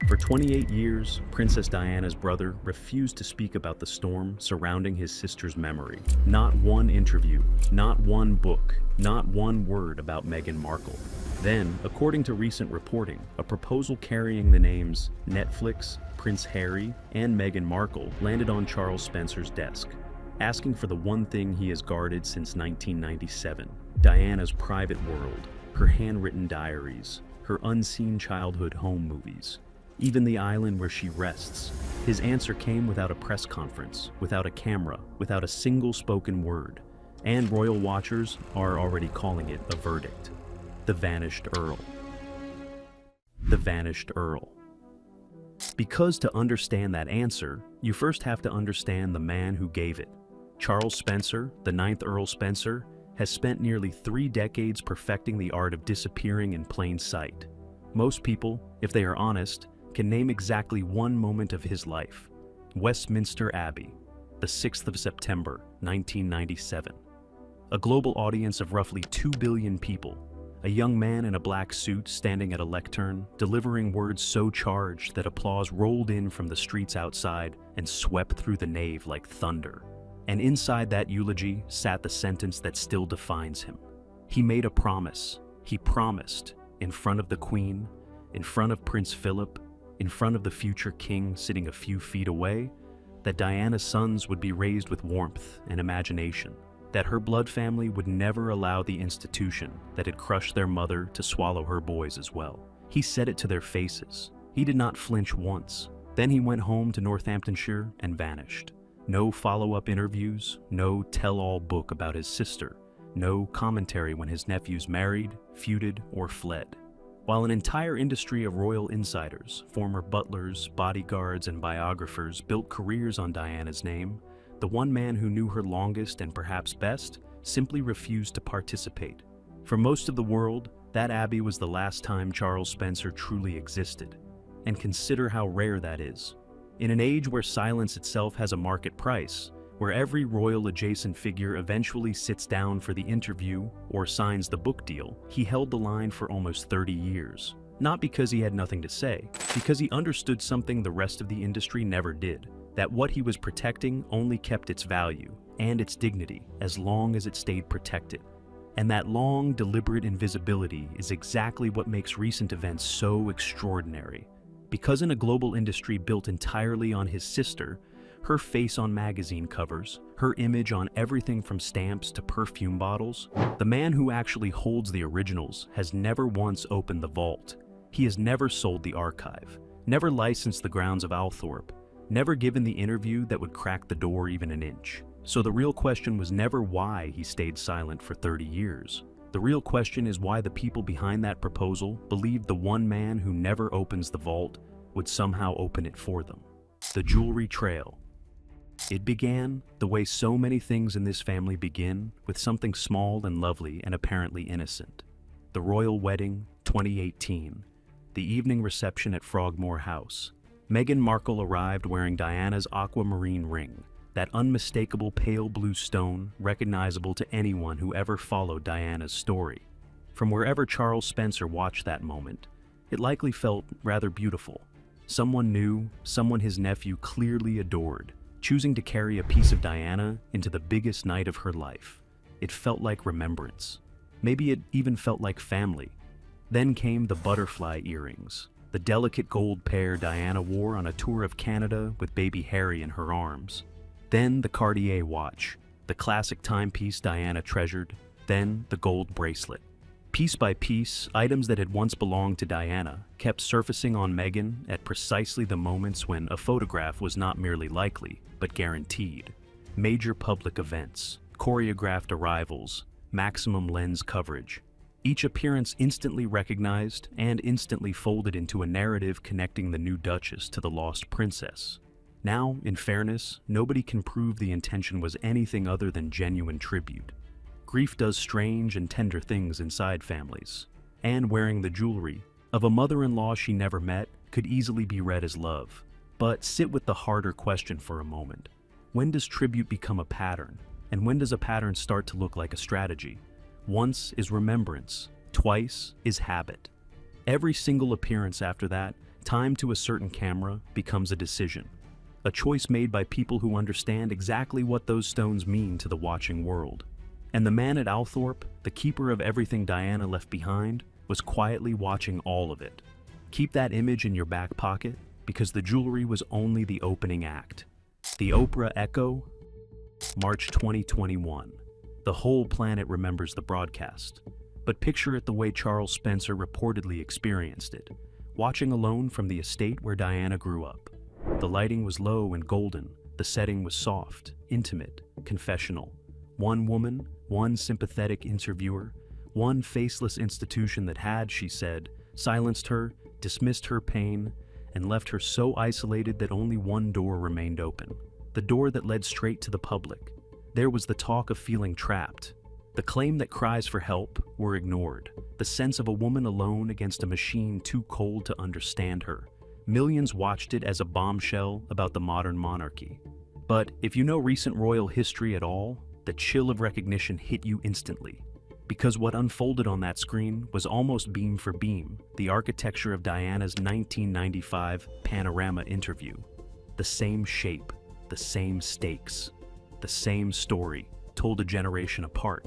For 28 years, Princess Diana's brother refused to speak about the storm surrounding his sister's memory. Not one interview, not one book, not one word about Meghan Markle. Then, according to recent reporting, a proposal carrying the names Netflix, Prince Harry, and Meghan Markle landed on Charles Spencer's desk, asking for the one thing he has guarded since 1997, Diana's private world, her handwritten diaries, her unseen childhood home movies, even the island where she rests. His answer came without a press conference, without a camera, without a single spoken word, and royal watchers are already calling it a verdict. The vanished Earl. The vanished Earl. Because to understand that answer, you first have to understand the man who gave it. Charles Spencer, the 9th Earl Spencer, has spent nearly 3 decades perfecting the art of disappearing in plain sight. Most people, if they are honest, can name exactly one moment of his life. Westminster Abbey, the 6th of September, 1997. A global audience of roughly 2 billion people. A young man in a black suit standing at a lectern, delivering words so charged that applause rolled in from the streets outside and swept through the nave like thunder. And inside that eulogy sat the sentence that still defines him. He made a promise. He promised, in front of the Queen, in front of Prince Philip, in front of the future king sitting a few feet away, that Diana's sons would be raised with warmth and imagination, that her blood family would never allow the institution that had crushed their mother to swallow her boys as well. He said it to their faces. He did not flinch once. Then he went home to Northamptonshire and vanished. No follow-up interviews, no tell-all book about his sister, no commentary when his nephews married, feuded, or fled. While an entire industry of royal insiders, former butlers, bodyguards, and biographers built careers on Diana's name, the one man who knew her longest and perhaps best simply refused to participate. For most of the world, that abbey was the last time Charles Spencer truly existed. And consider how rare that is. In an age where silence itself has a market price, where every royal-adjacent figure eventually sits down for the interview or signs the book deal, he held the line for almost 30 years. Not because he had nothing to say, because he understood something the rest of the industry never did, that what he was protecting only kept its value and its dignity as long as it stayed protected. And that long, deliberate invisibility is exactly what makes recent events so extraordinary. Because in a global industry built entirely on his sister, her face on magazine covers, her image on everything from stamps to perfume bottles, the man who actually holds the originals has never once opened the vault. He has never sold the archive, never licensed the grounds of Althorpe, never given the interview that would crack the door even an inch. So the real question was never why he stayed silent for 30 years. The real question is why the people behind that proposal believed the one man who never opens the vault would somehow open it for them. The jewelry trail. It began the way so many things in this family begin, with something small and lovely and apparently innocent. The royal wedding, 2018. The evening reception at Frogmore House. Meghan Markle arrived wearing Diana's aquamarine ring, that unmistakable pale blue stone recognizable to anyone who ever followed Diana's story. From wherever Charles Spencer watched that moment, it likely felt rather beautiful. Someone new, someone his nephew clearly adored, choosing to carry a piece of Diana into the biggest night of her life. It felt like remembrance. Maybe it even felt like family. Then came the butterfly earrings, the delicate gold pair Diana wore on a tour of Canada with baby Harry in her arms. Then the Cartier watch, the classic timepiece Diana treasured. Then the gold bracelet. Piece by piece, items that had once belonged to Diana kept surfacing on Meghan at precisely the moments when a photograph was not merely likely, but guaranteed. Major public events, choreographed arrivals, maximum lens coverage. Each appearance instantly recognized and instantly folded into a narrative connecting the new Duchess to the lost princess. Now, in fairness, nobody can prove the intention was anything other than genuine tribute. Grief does strange and tender things inside families. And wearing the jewelry of a mother-in-law she never met could easily be read as love. But sit with the harder question for a moment. When does tribute become a pattern? And when does a pattern start to look like a strategy? Once is remembrance, twice is habit. Every single appearance after that Time to a certain camera becomes a decision, a choice made by people who understand exactly what those stones mean to the watching world. And the man at Althorpe, the keeper of everything Diana left behind, was quietly watching all of it. Keep that image in your back pocket, because the jewelry was only the opening act. The Oprah Echo, March 2021. The whole planet remembers the broadcast. But picture it the way Charles Spencer reportedly experienced it, watching alone from the estate where Diana grew up. The lighting was low and golden, the setting was soft, intimate, confessional. One woman, one sympathetic interviewer, one faceless institution that had, she said, silenced her, dismissed her pain, and left her so isolated that only one door remained open. The door that led straight to the public. There was the talk of feeling trapped. The claim that cries for help were ignored. The sense of a woman alone against a machine too cold to understand her. Millions watched it as a bombshell about the modern monarchy. But if you know recent royal history at all, the chill of recognition hit you instantly. Because what unfolded on that screen was almost beam for beam the architecture of Diana's 1995 panorama interview. The same shape, the same stakes, the same story, told a generation apart.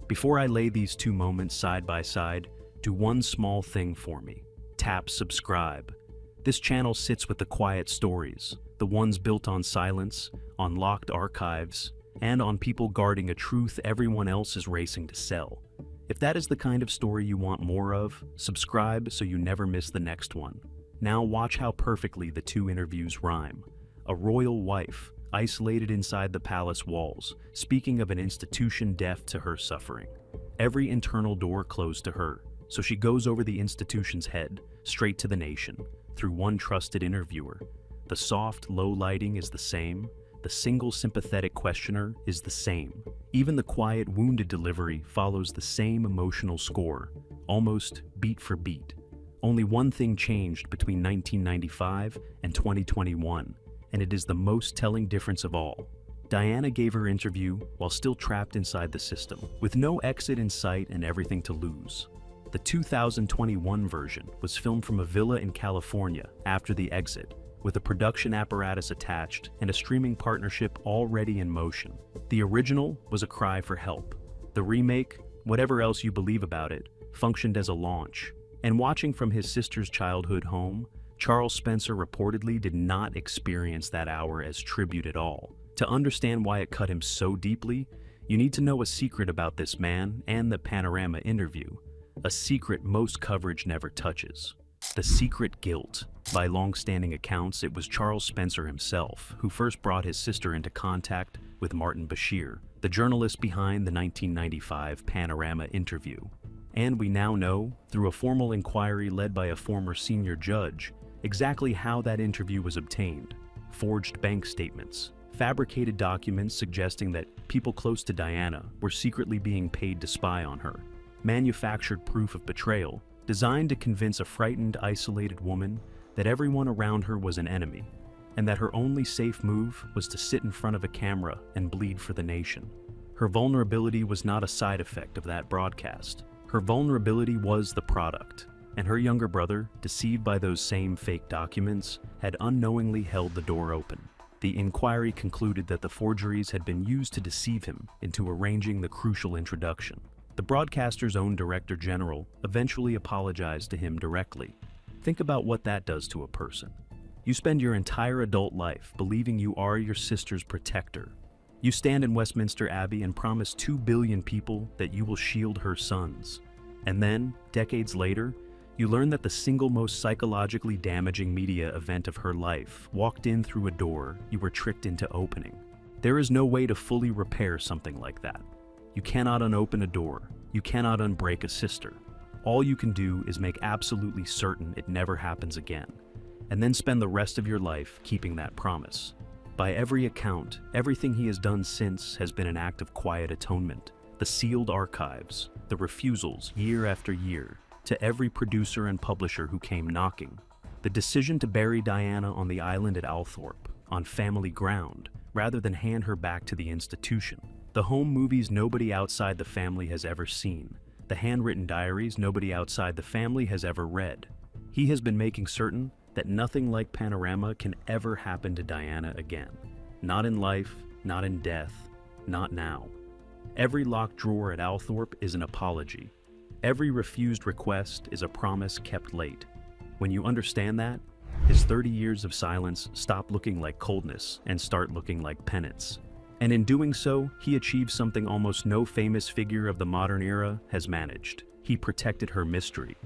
Before I lay these two moments side by side, do one small thing for me. Tap subscribe. This channel sits with the quiet stories, the ones built on silence, on locked archives, and on people guarding a truth everyone else is racing to sell. If that is the kind of story you want more of, subscribe so you never miss the next one. Now watch how perfectly the two interviews rhyme. A royal wife, isolated inside the palace walls, speaking of an institution deaf to her suffering. Every internal door closed to her, so she goes over the institution's head, straight to the nation, through one trusted interviewer. The soft, low lighting is the same. The single sympathetic questioner is the same. Even the quiet, wounded delivery follows the same emotional score, almost beat for beat. Only one thing changed between 1995 and 2021, and it is the most telling difference of all. Diana gave her interview while still trapped inside the system, with no exit in sight and everything to lose. The 2021 version was filmed from a villa in California after the exit, with a production apparatus attached and a streaming partnership already in motion. The original was a cry for help. The remake, whatever else you believe about it, functioned as a launch. And watching from his sister's childhood home, Charles Spencer reportedly did not experience that hour as tribute at all. To understand why it cut him so deeply, you need to know a secret about this man and the panorama interview. A secret most coverage never touches. The secret guilt. By long-standing accounts, it was Charles Spencer himself who first brought his sister into contact with Martin Bashir, the journalist behind the 1995 panorama interview. And we now know, through a formal inquiry led by a former senior judge, exactly how that interview was obtained. Forged bank statements, fabricated documents suggesting that people close to Diana were secretly being paid to spy on her, manufactured proof of betrayal, designed to convince a frightened, isolated woman that everyone around her was an enemy, and that her only safe move was to sit in front of a camera and bleed for the nation. Her vulnerability was not a side effect of that broadcast. Her vulnerability was the product, and her younger brother, deceived by those same fake documents, had unknowingly held the door open. The inquiry concluded that the forgeries had been used to deceive him into arranging the crucial introduction. The broadcaster's own director general eventually apologized to him directly. Think about what that does to a person. You spend your entire adult life believing you are your sister's protector. You stand in Westminster Abbey and promise 2 billion people that you will shield her sons. And then, decades later, you learn that the single most psychologically damaging media event of her life walked in through a door you were tricked into opening. There is no way to fully repair something like that. You cannot unopen a door. You cannot unbreak a sister. All you can do is make absolutely certain it never happens again, and then spend the rest of your life keeping that promise. By every account, everything he has done since has been an act of quiet atonement. The sealed archives, the refusals year after year, to every producer and publisher who came knocking. The decision to bury Diana on the island at Althorpe, on family ground, rather than hand her back to the institution. The home movies nobody outside the family has ever seen. The handwritten diaries nobody outside the family has ever read. He has been making certain that nothing like Panorama can ever happen to Diana again. Not in life, not in death, not now. Every locked drawer at Althorpe is an apology. Every refused request is a promise kept late. When you understand that, his 30 years of silence stop looking like coldness and start looking like penance. And in doing so, he achieved something almost no famous figure of the modern era has managed. He protected her mystery.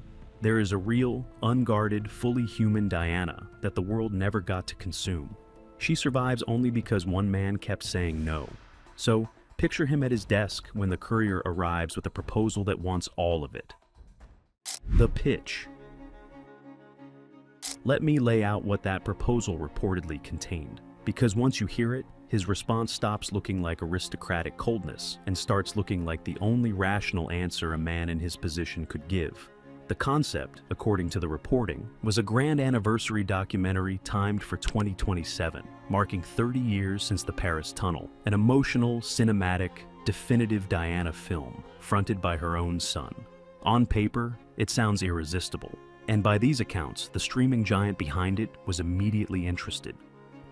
There is a real, unguarded, fully human Diana that the world never got to consume. She survives only because one man kept saying no. So, picture him at his desk when the courier arrives with a proposal that wants all of it. The pitch. Let me lay out what that proposal reportedly contained, because once you hear it, his response stops looking like aristocratic coldness and starts looking like the only rational answer a man in his position could give. The concept, according to the reporting, was a grand anniversary documentary timed for 2027, marking 30 years since the Paris Tunnel, an emotional, cinematic, definitive Diana film, fronted by her own son. On paper, it sounds irresistible, and by these accounts, the streaming giant behind it was immediately interested.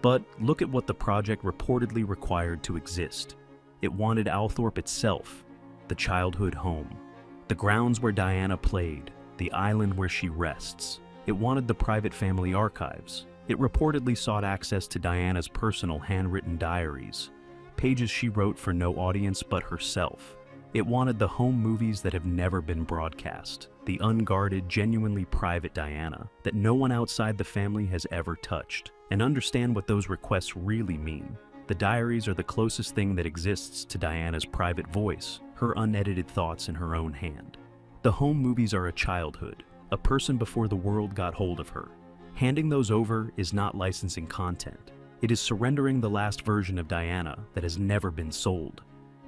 But look at what the project reportedly required to exist. It wanted Althorpe itself, the childhood home, the grounds where Diana played, the island where she rests. It wanted the private family archives. It reportedly sought access to Diana's personal handwritten diaries, pages she wrote for no audience but herself. It wanted the home movies that have never been broadcast, the unguarded, genuinely private Diana that no one outside the family has ever touched. And understand what those requests really mean. The diaries are the closest thing that exists to Diana's private voice, her unedited thoughts in her own hand. The home movies are a childhood, a person before the world got hold of her. Handing those over is not licensing content. It is surrendering the last version of Diana that has never been sold.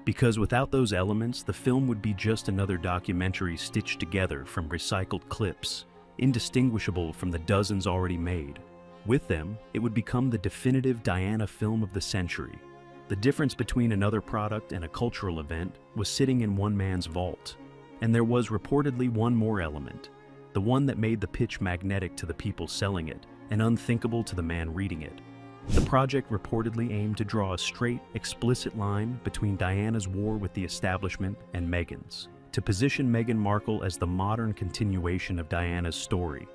Because without those elements, the film would be just another documentary stitched together from recycled clips, indistinguishable from the dozens already made. With them, it would become the definitive Diana film of the century. The difference between another product and a cultural event was sitting in one man's vault. And there was reportedly one more element, the one that made the pitch magnetic to the people selling it and unthinkable to the man reading it. The project reportedly aimed to draw a straight, explicit line between Diana's war with the establishment and Meghan's, to position Meghan Markle as the modern continuation of Diana's story,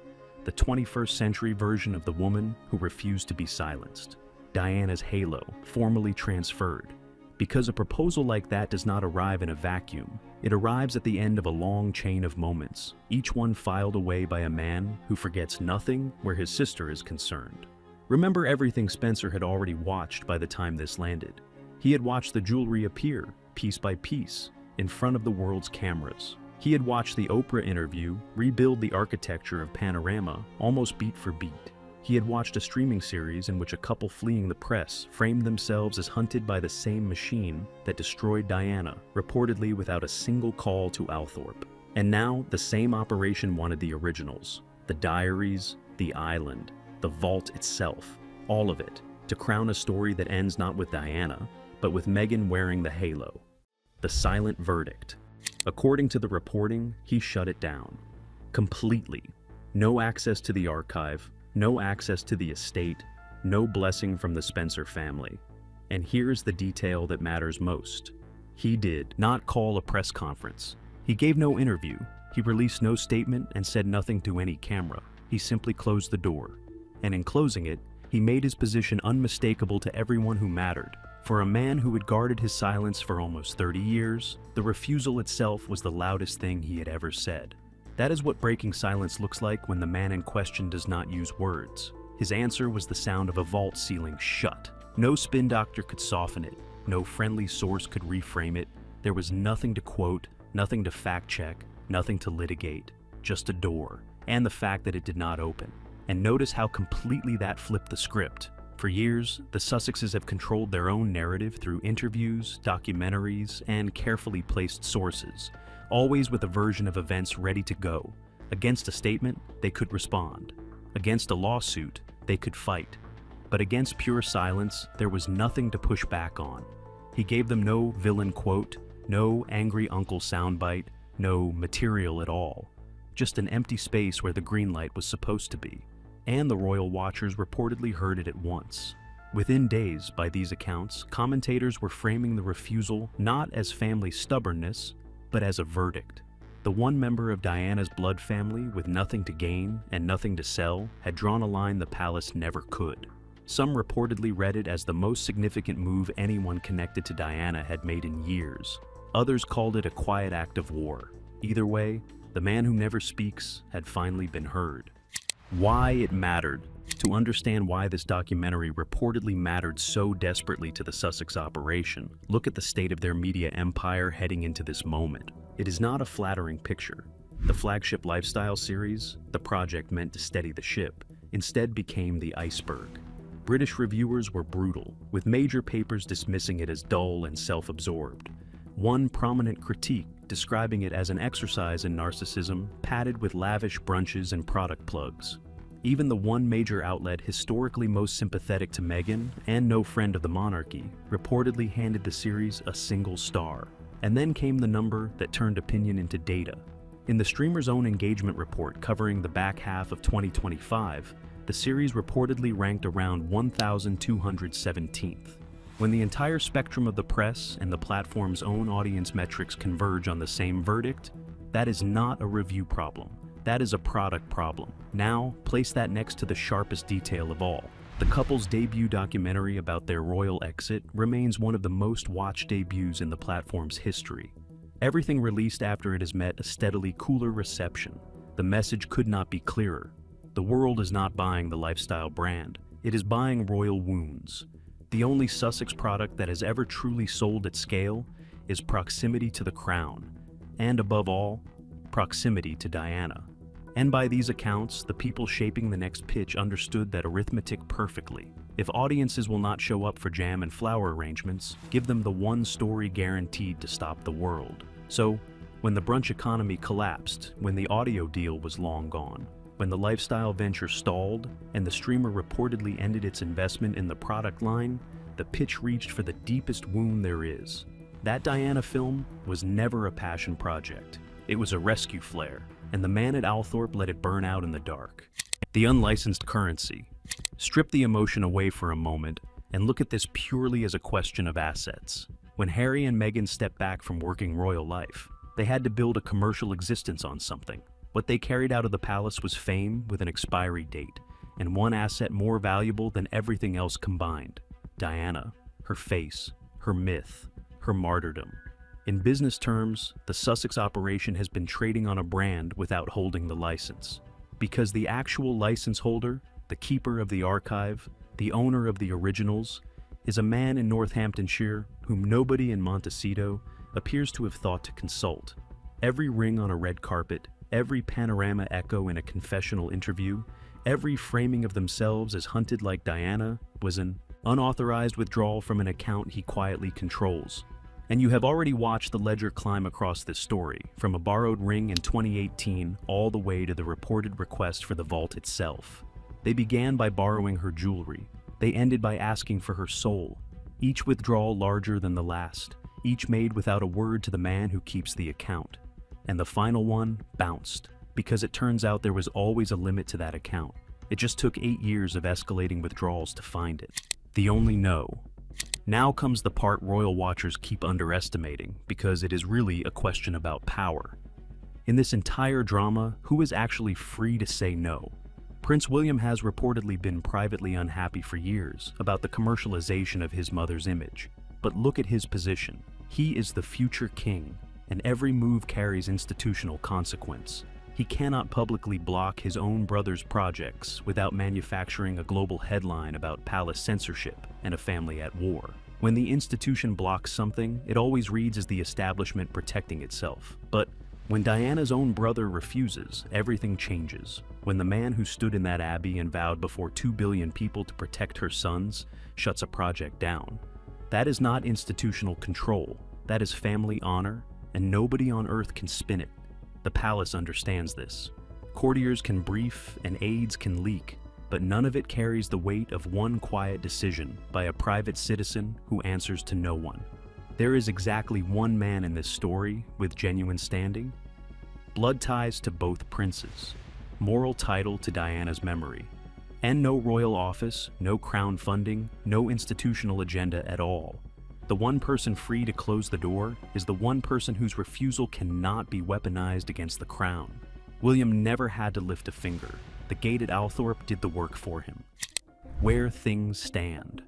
the 21st century version of the woman who refused to be silenced. Diana's halo, formally transferred. Because a proposal like that does not arrive in a vacuum, it arrives at the end of a long chain of moments, each one filed away by a man who forgets nothing where his sister is concerned. Remember everything Spencer had already watched by the time this landed. He had watched the jewelry appear, piece by piece, in front of the world's cameras. He had watched the Oprah interview rebuild the architecture of Panorama almost beat for beat. He had watched a streaming series in which a couple fleeing the press framed themselves as hunted by the same machine that destroyed Diana, reportedly without a single call to Althorpe. And now, the same operation wanted the originals, the diaries, the island, the vault itself, all of it, to crown a story that ends not with Diana, but with Meghan wearing the halo. The silent verdict. According to the reporting, he shut it down. Completely. No access to the archive, no access to the estate, no blessing from the Spencer family. And here's the detail that matters most. He did not call a press conference. He gave no interview. He released no statement and said nothing to any camera. He simply closed the door. And in closing it, he made his position unmistakable to everyone who mattered. For a man who had guarded his silence for almost 30 years, the refusal itself was the loudest thing he had ever said. That is what breaking silence looks like when the man in question does not use words. His answer was the sound of a vault ceiling shut. No spin doctor could soften it. No friendly source could reframe it. There was nothing to quote, nothing to fact check, nothing to litigate. Just a door, and the fact that it did not open. And notice how completely that flipped the script. For years, the Sussexes have controlled their own narrative through interviews, documentaries, and carefully placed sources, always with a version of events ready to go. Against a statement, they could respond. Against a lawsuit, they could fight. But against pure silence, there was nothing to push back on. He gave them no villain quote, no angry uncle soundbite, no material at all. Just an empty space where the green light was supposed to be. and the royal watchers reportedly heard it at once. Within days, by these accounts, commentators were framing the refusal not as family stubbornness, but as a verdict. The one member of Diana's blood family with nothing to gain and nothing to sell had drawn a line the palace never could. Some reportedly read it as the most significant move anyone connected to Diana had made in years. Others called it a quiet act of war. Either way, the man who never speaks had finally been heard. Why it mattered. To understand why this documentary reportedly mattered so desperately to the Sussex operation, look at the state of their media empire heading into this moment. It is not a flattering picture. The flagship lifestyle series, the project meant to steady the ship, instead became the iceberg. British reviewers were brutal, with major papers dismissing it as dull and self-absorbed. One prominent critique describing it as an exercise in narcissism padded with lavish brunches and product plugs. Even the one major outlet historically most sympathetic to Meghan and no friend of the monarchy reportedly handed the series a single star. And then came the number that turned opinion into data. In the streamer's own engagement report covering the back half of 2025, the series reportedly ranked around 1,217th. When the entire spectrum of the press and the platform's own audience metrics converge on the same verdict, that is not a review problem. That is a product problem. Now, place that next to the sharpest detail of all. The couple's debut documentary about their royal exit remains one of the most watched debuts in the platform's history. Everything released after it has met a steadily cooler reception. The message could not be clearer. The world is not buying the lifestyle brand. It is buying royal wounds. The only Sussex product that has ever truly sold at scale is proximity to the crown, and above all, proximity to Diana. And by these accounts, the people shaping the next pitch understood that arithmetic perfectly. If audiences will not show up for jam and flower arrangements, give them the one story guaranteed to stop the world. So, when the brunch economy collapsed, when the audio deal was long gone, when the lifestyle venture stalled, and the streamer reportedly ended its investment in the product line, the pitch reached for the deepest wound there is. That Diana film was never a passion project. It was a rescue flare, and the man at Althorpe let it burn out in the dark. The unlicensed currency. Strip the emotion away for a moment and look at this purely as a question of assets. When Harry and Meghan stepped back from working royal life, they had to build a commercial existence on something. What they carried out of the palace was fame with an expiry date, and one asset more valuable than everything else combined: Diana, her face, her myth, her martyrdom. In business terms, the Sussex operation has been trading on a brand without holding the license. Because the actual license holder, the keeper of the archive, the owner of the originals, is a man in Northamptonshire whom nobody in Montecito appears to have thought to consult. Every ring on a red carpet, every panorama echo in a confessional interview, every framing of themselves as hunted like Diana was an unauthorized withdrawal from an account he quietly controls. And you have already watched the ledger climb across this story, from a borrowed ring in 2018 all the way to the reported request for the vault itself. They began by borrowing her jewelry. They ended by asking for her soul. Each withdrawal larger than the last, each made without a word to the man who keeps the account. And the final one bounced, because it turns out there was always a limit to that account. It just took 8 years of escalating withdrawals to find it. The only no. Now comes the part royal watchers keep underestimating, because it is really a question about power. In this entire drama, who is actually free to say no? Prince William has reportedly been privately unhappy for years about the commercialization of his mother's image. But look at his position. He is the future king, and every move carries institutional consequence. He cannot publicly block his own brother's projects without manufacturing a global headline about palace censorship and a family at war. When the institution blocks something, it always reads as the establishment protecting itself. But when Diana's own brother refuses, everything changes. When the man who stood in that abbey and vowed before 2 billion people to protect her sons shuts a project down. That is not institutional control. That is family honor, and nobody on earth can spin it. The palace understands this. Courtiers can brief and aides can leak, but none of it carries the weight of one quiet decision by a private citizen who answers to no one. There is exactly one man in this story with genuine standing, blood ties to both princes, moral title to Diana's memory, And no royal office, no crown funding, no institutional agenda at all. The one person free to close the door is the one person whose refusal cannot be weaponized against the crown. William never had to lift a finger. The gate at Althorpe did the work for him. Where things stand.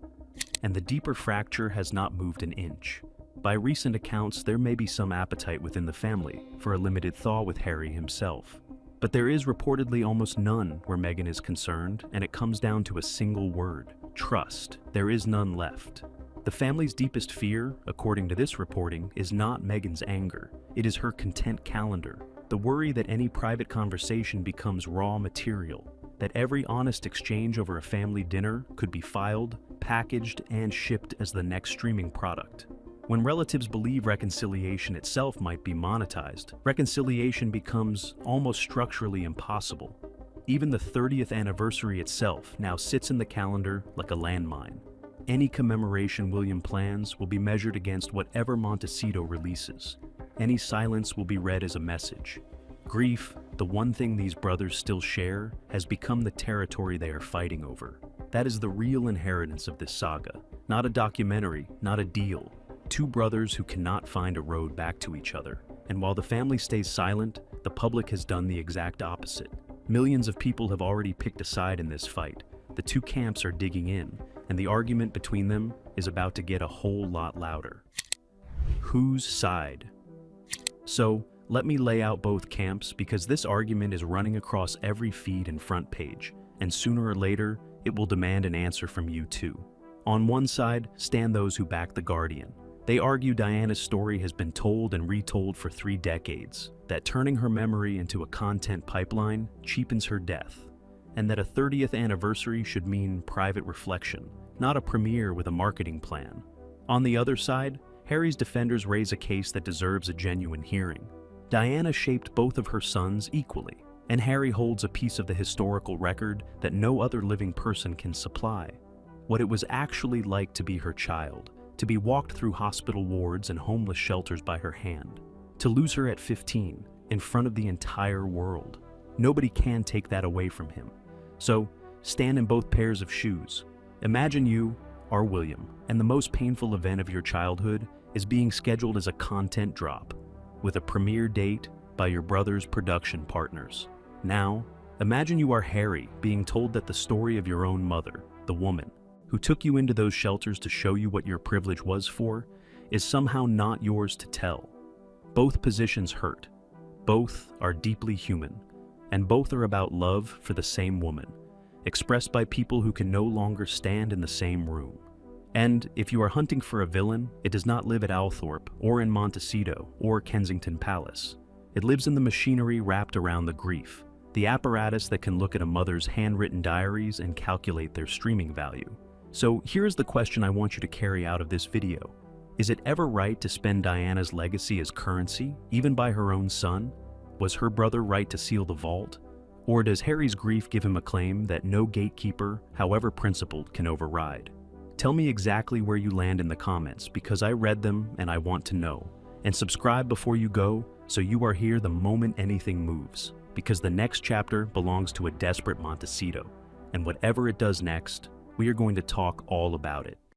And the deeper fracture has not moved an inch. By recent accounts, there may be some appetite within the family for a limited thaw with Harry himself. But there is reportedly almost none where Meghan is concerned, and it comes down to a single word: trust. There is none left. The family's deepest fear, according to this reporting, is not Meghan's anger. It is her content calendar. The worry that any private conversation becomes raw material, that every honest exchange over a family dinner could be filed, packaged, and shipped as the next streaming product. When relatives believe reconciliation itself might be monetized, reconciliation becomes almost structurally impossible. Even the 30th anniversary itself now sits in the calendar like a landmine. Any commemoration William plans will be measured against whatever Montecito releases. Any silence will be read as a message. Grief, the one thing these brothers still share, has become the territory they are fighting over. That is the real inheritance of this saga. Not a documentary, not a deal. Two brothers who cannot find a road back to each other. And while the family stays silent, the public has done the exact opposite. Millions of people have already picked a side in this fight. The two camps are digging in, and the argument between them is about to get a whole lot louder. Whose side? So, let me lay out both camps, because this argument is running across every feed and front page, and sooner or later, it will demand an answer from you too. On one side, stand those who back the Guardian. They argue Diana's story has been told and retold for 3 decades, that turning her memory into a content pipeline cheapens her death, and that a 30th anniversary should mean private reflection, not a premiere with a marketing plan. On the other side, Harry's defenders raise a case that deserves a genuine hearing. Diana shaped both of her sons equally, and Harry holds a piece of the historical record that no other living person can supply. What it was actually like to be her child, to be walked through hospital wards and homeless shelters by her hand, to lose her at 15, in front of the entire world. Nobody can take that away from him. So, stand in both pairs of shoes. Imagine you are William, and the most painful event of your childhood is being scheduled as a content drop, with a premiere date by your brother's production partners. Now, imagine you are Harry, being told that the story of your own mother, the woman, who took you into those shelters to show you what your privilege was for, is somehow not yours to tell. Both positions hurt. Both are deeply human. And both are about love for the same woman, expressed by people who can no longer stand in the same room. And if you are hunting for a villain, it does not live at Althorpe, or in Montecito, or Kensington Palace. It lives in the machinery wrapped around the grief, the apparatus that can look at a mother's handwritten diaries and calculate their streaming value. So here's the question I want you to carry out of this video. Is it ever right to spend Diana's legacy as currency, even by her own son? Was her brother right to seal the vault? Or does Harry's grief give him a claim that no gatekeeper, however principled, can override? Tell me exactly where you land in the comments, because I read them and I want to know. And subscribe before you go, so you are here the moment anything moves, because the next chapter belongs to a desperate Montecito. And whatever it does next, we are going to talk all about it.